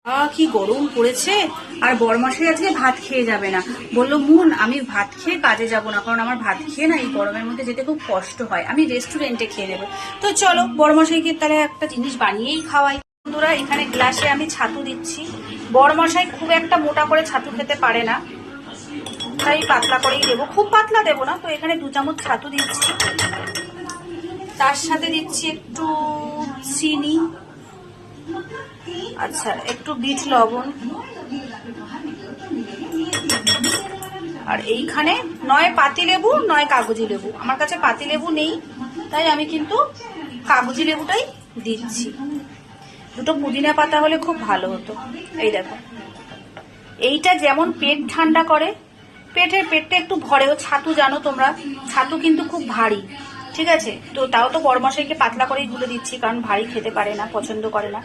কি গরম পড়েছে। আর বরমাসে আজকে ভাত খেয়ে যাবে না, বললো মুন আমি ভাত খেয়ে কাজে যাব না, কারণ আমার ভাত খেয়ে না এই গরমের মধ্যে যেতে খুব কষ্ট হয়, আমি রেস্টুরেন্টে খেয়ে নেবো। তো চলো বরমাসাইকে তাহলে একটা জিনিস বানিয়েই খাওয়াই। বন্ধুরা এখানে গ্লাসে আমি ছাতু দিচ্ছি। বরমাসাই খুব একটা মোটা করে ছাতু খেতে পারে না, তাই পাতলা করেই দেবো, খুব পাতলা দেবো না। তো এখানে 2 চামচ ছাতু দিচ্ছি, তার সাথে দিচ্ছি একটু চিনি, আচ্ছা একটু বিট লবণ, আর এইখানে নয় পাতি লেবু নয় কাগজি লেবু, আমার কাছে পাতি লেবু নেই তাই আমি কিন্তু কাগজি লেবুটাই দিচ্ছি। 2টো পুদিনা পাতা হলে খুব ভালো হতো। এই দেখো, এইটা যেমন পেট ঠান্ডা করে, পেটটা একটু ভরেও। ছাতু জানো তোমরা, ছাতু কিন্তু খুব ভারী, ঠিক আছে। তো তাও তো বড়মশাইকে পাতলা করেই গুলে দিচ্ছি, কারণ ভারী খেতে পারে না, পছন্দ করে না।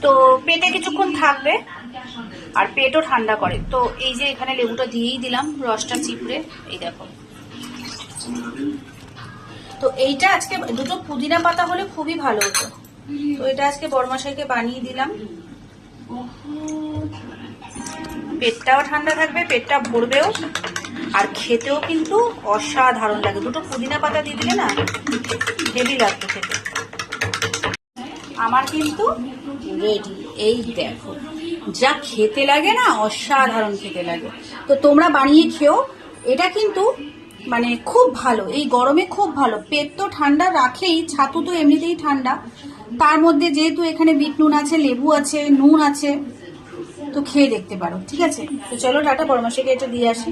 তো পেটে কিছুক্ষণ থাকবে আর পেটও ঠান্ডা করে। তো এই যে এখানে লেবুটা দিয়েই দিলাম, রসটা চিপড়ে। এই দেখো, তো এইটা আজকে 2টো পুদিনা পাতা হলে খুবই ভালো হতো। তো এটা আজকে বড়মশাইকে বানিয়ে দিলাম। পেটটাও ঠান্ডা থাকবে, পেটটা ভরবেও, আর খেতেও কিন্তু অসাধারণ লাগে। 2টো পুদিনা পাতা দিয়ে দিলে না হেভি লাগতো খেতে। আমার কিন্তু রেডি, এই দেখো যা খেতে লাগে না, অসাধারণ খেতে লাগে। তো তোমরা বানিয়ে খেও, এটা কিন্তু মানে খুব ভালো, এই গরমে খুব ভালো। পেট তো ঠান্ডা রাখেই, ছাতু তো এমনিতেই ঠান্ডা, তার মধ্যে যেহেতু এখানে বিট নুন আছে, লেবু আছে, নুন আছে, তো খেয়ে দেখতে পারো, ঠিক আছে। তো চলো টাটা, বড়মাসিকে এটা দিয়ে আসি।